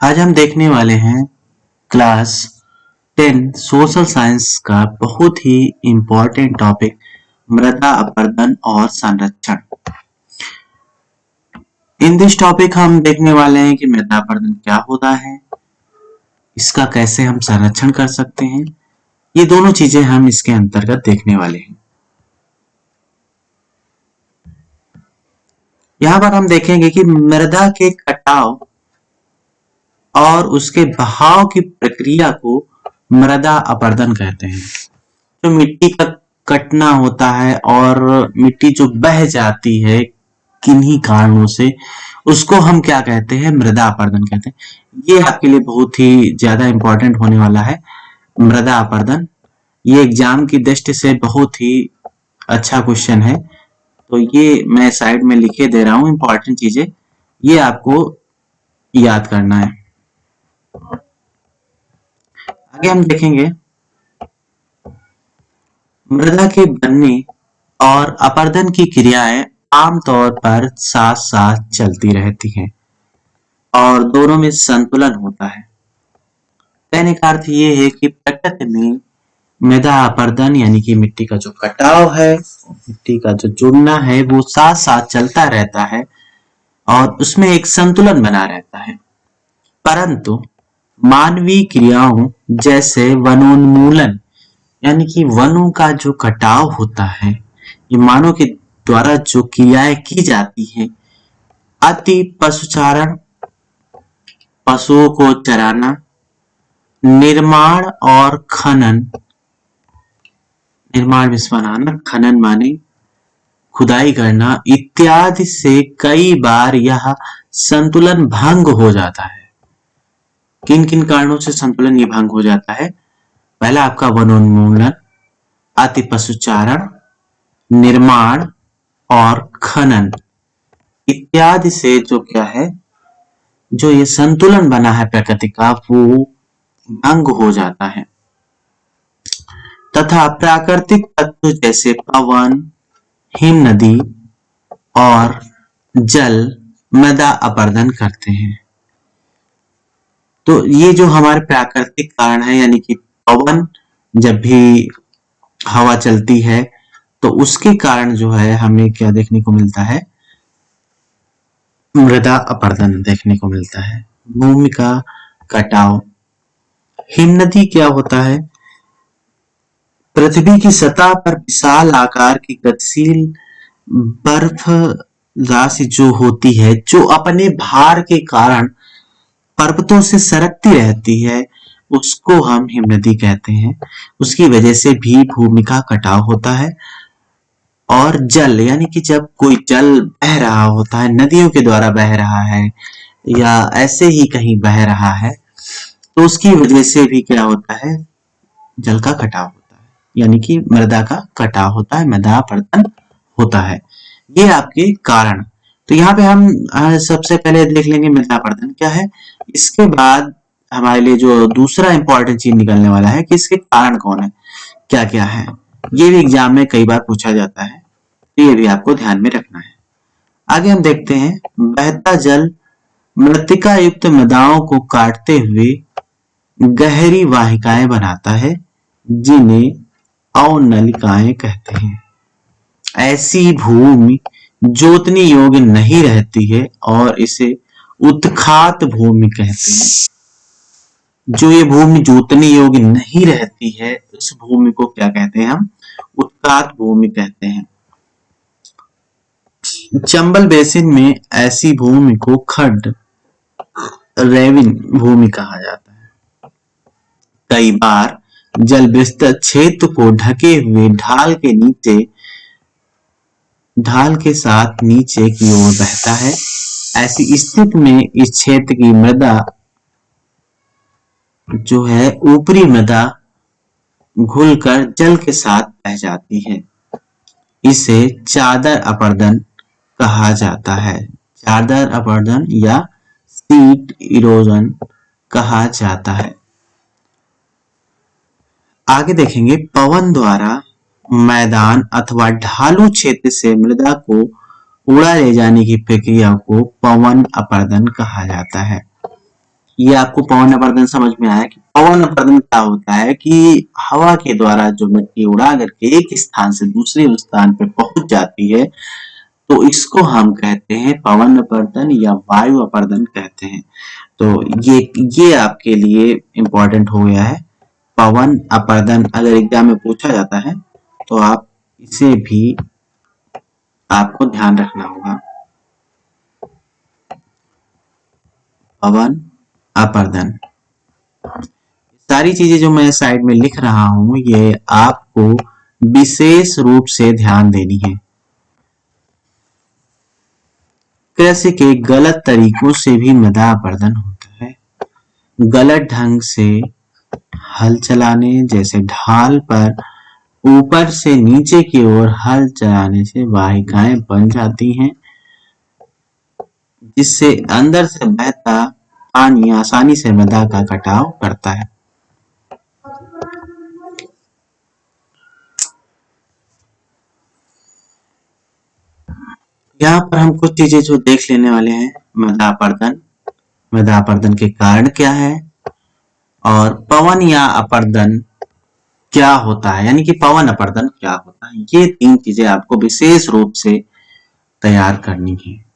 आज हम देखने वाले हैं क्लास 10 सोशल साइंस का बहुत ही इम्पोर्टेंट टॉपिक मृदा अपरदन और संरक्षण। इन दिस टॉपिक हम देखने वाले हैं कि मृदा अपरदन क्या होता है, इसका कैसे हम संरक्षण कर सकते हैं। ये दोनों चीजें हम इसके अंतर्गत देखने वाले हैं। यहाँ पर हम देखेंगे कि मृदा के कटाव और उसके बहाव की प्रक्रिया को मृदा अपरदन कहते हैं। जो मिट्टी का कटना होता है और मिट्टी जो बह जाती है किन्हीं कारणों से, उसको हम क्या कहते हैं? मृदा अपरदन कहते हैं। ये आपके लिए बहुत ही ज्यादा इंपॉर्टेंट होने वाला है मृदा अपरदन। ये एग्जाम की दृष्टि से बहुत ही अच्छा क्वेश्चन है, तो ये मैं साइड में लिखे दे रहा हूं इंपॉर्टेंट चीजें, ये आपको याद करना है। आगे हम देखेंगे मृदा के बनने और अपरदन की क्रियाएं आमतौर पर साथ साथ चलती रहती हैं और दोनों में संतुलन होता है। कहने का अर्थ ये है कि प्रकृति में मृदा अपरदन यानी कि मिट्टी का जो कटाव है, मिट्टी का जो जुड़ना है, वो साथ साथ चलता रहता है और उसमें एक संतुलन बना रहता है। परंतु मानवीय क्रियाओं जैसे वनोन्मूलन यानी कि वनों का जो कटाव होता है, ये मानव के द्वारा जो क्रियाएं की जाती हैं, अति पशुचारण, पशुओं को चराना, निर्माण और खनन, निर्माण में बनाना, खनन माने खुदाई करना इत्यादि से कई बार यह संतुलन भंग हो जाता है। किन किन कारणों से संतुलन ये भंग हो जाता है? पहला आपका वनोन्मूलन, अति पशुचारण, निर्माण और खनन इत्यादि से जो क्या है, जो ये संतुलन बना है प्रकृति का, वो भंग हो जाता है तथा प्राकृतिक तत्व जैसे पवन, हिम नदी और जल मृदा अपरदन करते हैं। तो ये जो हमारे प्राकृतिक कारण है, यानी कि पवन, जब भी हवा चलती है तो उसके कारण जो है हमें क्या देखने को मिलता है? मृदा अपरदन देखने को मिलता है। भूमि का कटाव। हिमनदी क्या होता है? पृथ्वी की सतह पर विशाल आकार की गतिशील बर्फ राशि जो होती है, जो अपने भार के कारण पर्वतों से सरकती रहती है, उसको हम हिमनदी कहते हैं। उसकी वजह से भी भूमि का कटाव होता है। और जल यानी कि जब कोई जल बह रहा होता है, नदियों के द्वारा बह रहा है या ऐसे ही कहीं बह रहा है, तो उसकी वजह से भी क्या होता है? जल का कटाव होता है, यानी कि मृदा का कटाव होता है, मृदा अपरदन होता है। ये आपके कारण। तो यहाँ पे हम सबसे पहले देख लेंगे मृदा अपरदन क्या है। इसके बाद हमारे लिए जो दूसरा इंपॉर्टेंट चीज निकलने वाला है कि इसके कारण कौन है, क्या क्या है। ये भी एग्जाम में कई बार पूछा जाता है, तो ये भी आपको ध्यान में रखना है। आगे हम देखते हैं बहता जल मृत्तिका युक्त मृदाओं को काटते हुए गहरी वाहिकाएं बनाता है, जिन्हें अवनलिकाएं कहते हैं। ऐसी भूमि जोतने योग्य नहीं रहती है और इसे उत्खात भूमि कहते हैं। जो ये भूमि जोतने योग्य नहीं रहती है, उस भूमि को क्या कहते हैं? हम उत्खात भूमि कहते हैं। चंबल बेसिन में ऐसी भूमि को खड्ड रेविन भूमि कहा जाता है। कई बार जल विस्तृत क्षेत्र को ढके हुए ढाल के साथ नीचे की ओर बहता है। ऐसी स्थिति में इस क्षेत्र की मृदा जो है, ऊपरी मृदा घुलकर जल के साथ बह जाती है। इसे चादर अपरदन कहा जाता है। चादर अपरदन या सीट इरोजन कहा जाता है। आगे देखेंगे पवन द्वारा मैदान अथवा ढालू क्षेत्र से मृदा को उड़ा ले जाने की प्रक्रिया को पवन अपरदन कहा जाता है। ये आपको पवन अपर्दन समझ में आया कि पवन अपर्दन क्या होता है कि हवा के द्वारा जो मिट्टी उड़ा करके एक स्थान से दूसरे स्थान पे पहुंच जाती है, तो इसको हम कहते हैं पवन अपर्दन या वायु अपर्दन कहते हैं। तो ये आपके लिए इम्पोर्टेंट हो गया है। पवन अपर्दन अगर एग्जाम में पूछा जाता है तो आप इसे भी आपको ध्यान रखना होगा। पवन अपर्दन, सारी चीजें जो मैं साइड में लिख रहा हूं ये आपको विशेष रूप से ध्यान देनी है। कृषि के गलत तरीकों से भी मृदा अपर्दन होता है। गलत ढंग से हल चलाने, जैसे ढाल पर ऊपर से नीचे की ओर हल चलाने से वाहिकाएं बन जाती हैं, जिससे अंदर से बहता पानी आसानी से मृदा का कटाव करता है। यहाँ पर हम कुछ चीजें जो देख लेने वाले हैं, मृदा अपर्दन, मृदा अपर्दन के कारण क्या है, और पवन या अपर्दन क्या होता है, यानी कि पवन अपर्दन क्या होता है। ये 3 चीजें आपको विशेष रूप से तैयार करनी है।